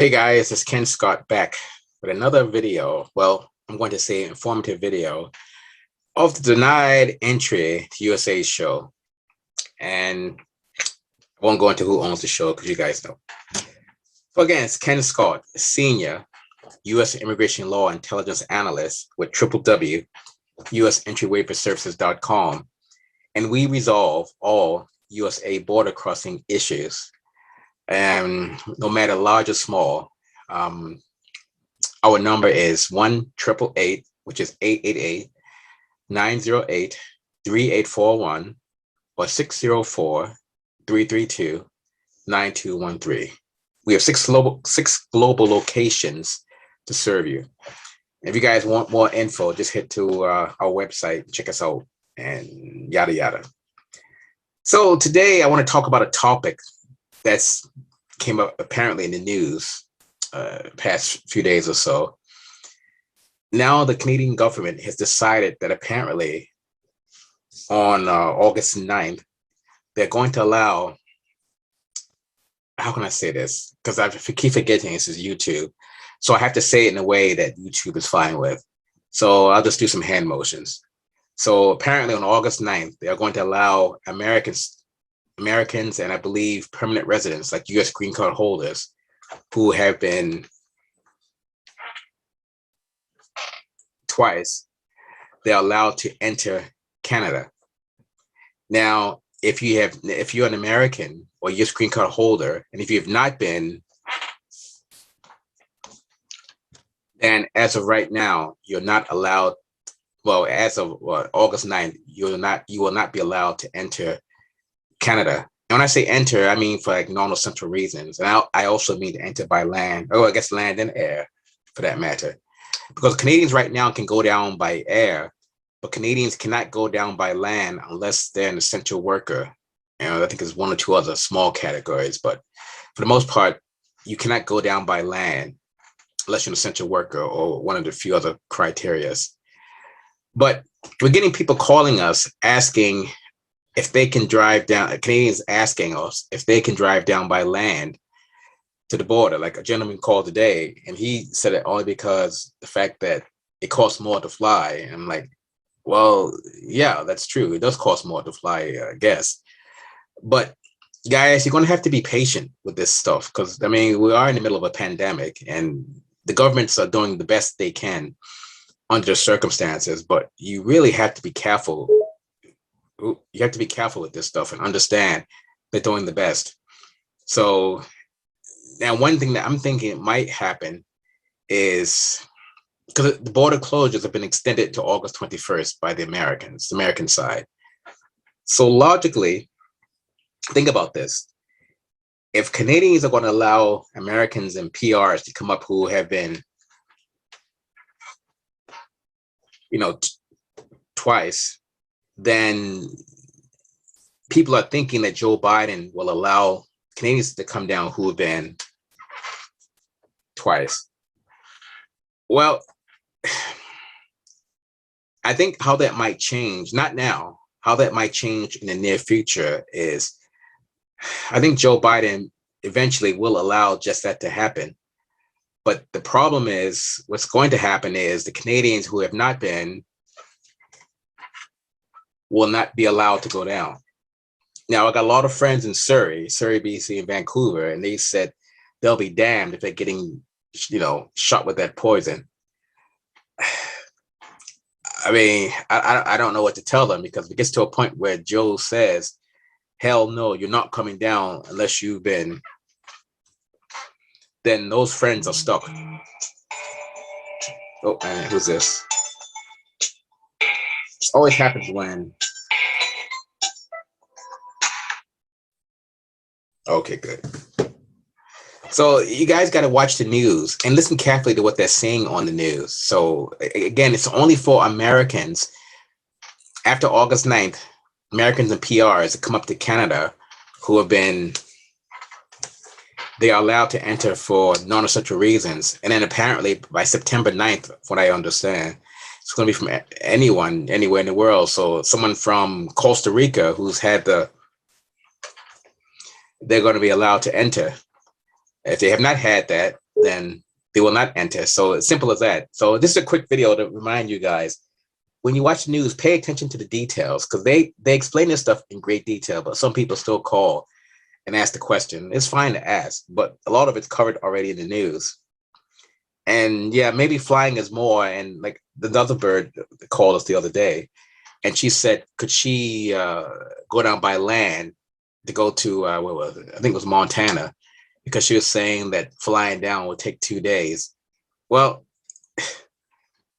Hey guys, it's Ken Scott back with another video. Well, I'm going to say informative video of the denied entry to USA's show. And I won't go into who owns the show because you guys know. So again, it's Ken Scott, senior US immigration law intelligence analyst with www.usentryWaiverServices.com. And we resolve all USA border crossing issues, and no matter large or small. Our number is 1-888, which is 888-908-3841, or 604-332-9213. We have six global locations to serve you. If you guys want more info, just head to our website, check us out, and yada yada. So today I want to talk about a topic that's came up apparently in the news past few days or so. Now the Canadian government has decided that apparently on August 9th, they're going to allow, how can I say this? Because I keep forgetting this is YouTube. So I have to say it in a way that YouTube is fine with. So I'll just do some hand motions. So apparently on August 9th, they are going to allow Americans, and I believe permanent residents like US green card holders who have been twice, they're allowed to enter Canada. Now, if you're an American or US green card holder, and if you have not been, then as of right now, you're not allowed. Well, as of August 9th, you will not be allowed to enter Canada. And when I say enter, I mean for like non-essential reasons. And I also mean to enter by land, or I guess land and air for that matter. Because Canadians right now can go down by air, but Canadians cannot go down by land unless they're an essential worker. I think there's one or two other small categories, but for the most part, you cannot go down by land unless you're an essential worker or one of the few other criterias. But we're getting people calling us asking if they can drive down, Canadians asking us if they can drive down by land to the border. Like a gentleman called today, and he said it only because the fact that it costs more to fly. And I'm like, well, yeah, that's true. It does cost more to fly, I guess. But guys, you're going to have to be patient with this stuff because, I mean, we are in the middle of a pandemic and the governments are doing the best they can under the circumstances, but you really have to be careful. You have to be careful with this stuff and understand they're doing the best. So now one thing that I'm thinking might happen is, because the border closures have been extended to August 21st by the American side. So logically, think about this. If Canadians are going to allow Americans and PRs to come up who have been, twice, then people are thinking that Joe Biden will allow Canadians to come down who have been twice. Well, I think how that might change, not now, how that might change in the near future is, I think Joe Biden eventually will allow just that to happen. But the problem is, what's going to happen is the Canadians who have not been will not be allowed to go down. Now, I got a lot of friends in Surrey, BC, and Vancouver, and they said they'll be damned if they're getting, shot with that poison. I mean, I don't know what to tell them, because it gets to a point where Joe says, hell no, you're not coming down unless you've been, then those friends are stuck. Oh, and who's this? It always happens when, okay, good. So you guys got to watch the news and listen carefully to what they're saying on the news. So again, it's only for Americans after August 9th, Americans and PRs that come up to Canada who have been, they are allowed to enter for non-essential reasons. And then apparently by September 9th, from what I understand, it's going to be from anyone, anywhere in the world. So someone from Costa Rica who's had they're going to be allowed to enter. If they have not had that, then they will not enter. So it's simple as that. So this is a quick video to remind you guys, when you watch the news, pay attention to the details, because they explain this stuff in great detail, but some people still call and ask the question. It's fine to ask, but a lot of it's covered already in the news. And yeah, maybe flying is more. And like the other bird called us the other day, and she said, could she go down by land to go to, where was it? I think it was Montana, because she was saying that flying down would take 2 days. Well,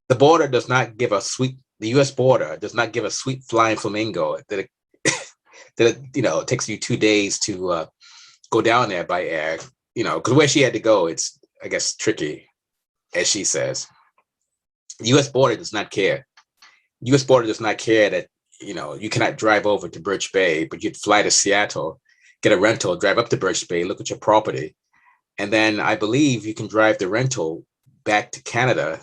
the border does not give a sweet, the US border does not give a sweet flying flamingo that it, that it takes you 2 days to go down there by air, because where she had to go, it's, I guess, tricky, as she says. The US border does not care. US border does not care that, you cannot drive over to Birch Bay, but you'd fly to Seattle, get a rental, drive up to Birch Bay, look at your property. And then I believe you can drive the rental back to Canada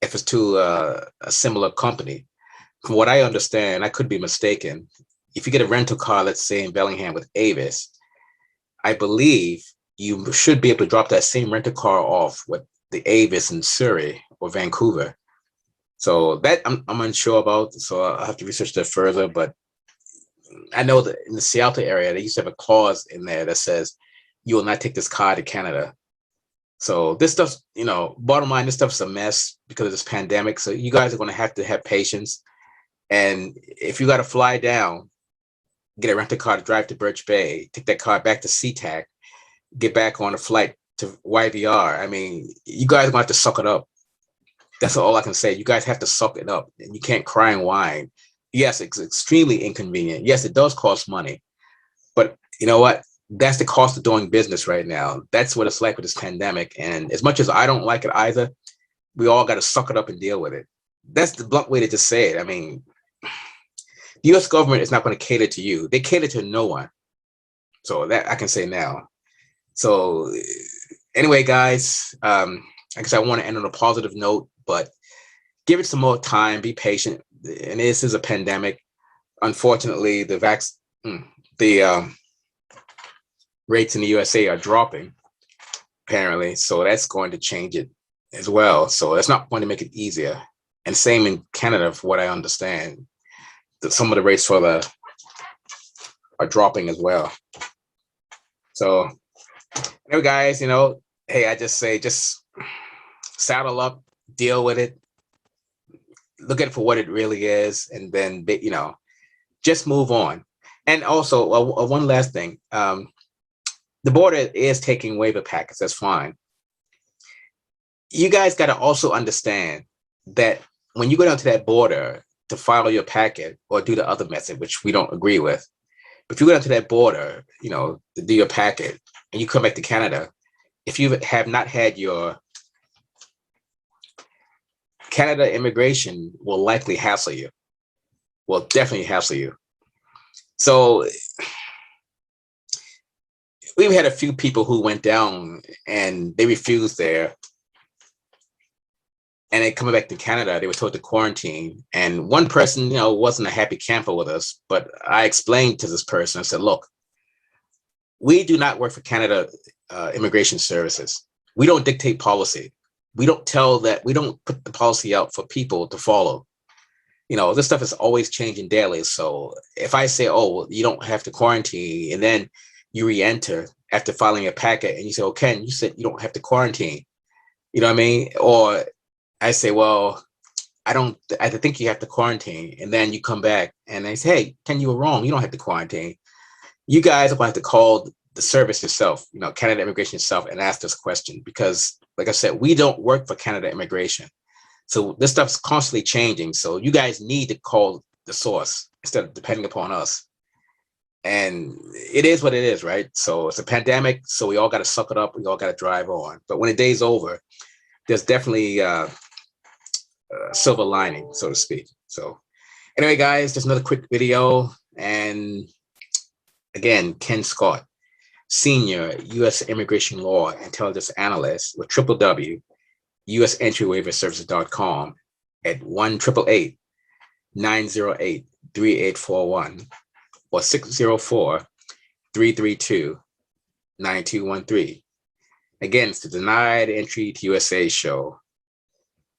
if it's to a similar company. From what I understand, I could be mistaken. If you get a rental car, let's say in Bellingham with Avis, I believe you should be able to drop that same rental car off with the Avis in Surrey or Vancouver. So that I'm unsure about. So I'll have to research that further. But I know that in the Seattle area, they used to have a clause in there that says you will not take this car to Canada. So this stuff's, bottom line, this stuff's a mess because of this pandemic. So you guys are going to have patience. And if you got to fly down, get a rental car to drive to Birch Bay, take that car back to SeaTac, get back on a flight to YVR, I mean, you guys are going to have to suck it up. That's all I can say. You guys have to suck it up, and you can't cry and whine. Yes, it's extremely inconvenient. Yes, it does cost money. But you know what? That's the cost of doing business right now. That's what it's like with this pandemic. And as much as I don't like it either, we all got to suck it up and deal with it. That's the blunt way to just say it. I mean, the US government is not going to cater to you. They cater to no one. So that I can say now. So anyway, guys, I guess I want to end on a positive note, but give it some more time, be patient. And this is a pandemic. Unfortunately, the rates in the USA are dropping, apparently. So that's going to change it as well. So that's not going to make it easier. And same in Canada, for what I understand, that some of the rates are dropping as well. So anyway, guys, hey, I just say, just saddle up, deal with it, look at it for what it really is, and then, just move on. And also, one last thing, the border is taking waiver packets. That's fine. You guys got to also understand that when you go down to that border to file your packet or do the other method, which we don't agree with, but if you go down to that border, to do your packet, and you come back to Canada, if you have not had your Canada immigration, will likely hassle you. Will definitely hassle you. So we've had a few people who went down and they refused there, and they coming back to Canada, they were told to quarantine. And one person, wasn't a happy camper with us, but I explained to this person, I said, look, we do not work for Canada Immigration Services. We don't dictate policy. We don't put the policy out for people to follow. This stuff is always changing daily. So if I say, oh, well, you don't have to quarantine, and then you re-enter after filing a packet and you say, oh, Ken, you said you don't have to quarantine. You know what I mean? Or I say, well, I think you have to quarantine. And then you come back and they say, hey, Ken, you were wrong. You don't have to quarantine. You guys are going to have to call the service yourself, Canada Immigration itself, and ask this question, because like I said, we don't work for Canada Immigration. So this stuff's constantly changing. So you guys need to call the source instead of depending upon us. And it is what it is, right? So it's a pandemic. So we all got to suck it up. We all got to drive on. But when the day's over, there's definitely a silver lining, so to speak. So anyway, guys, just another quick video. And again, Ken Scott, Senior U.S. Immigration Law Intelligence Analyst with www.usentryWaiverServices.com at 1-888-908-3841 or 604-332-9213. Again, it's to deny the entry to USA show.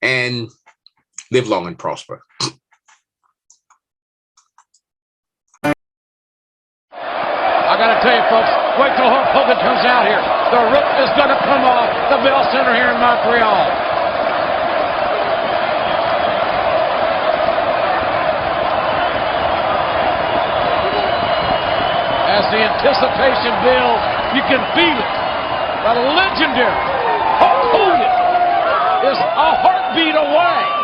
And live long and prosper. I got to tell you, folks, wait till Hulk Hogan comes out here. The roof is going to come off the Bell Center here in Montreal. As the anticipation builds, you can feel it. The legendary Hulk Hogan is a heartbeat away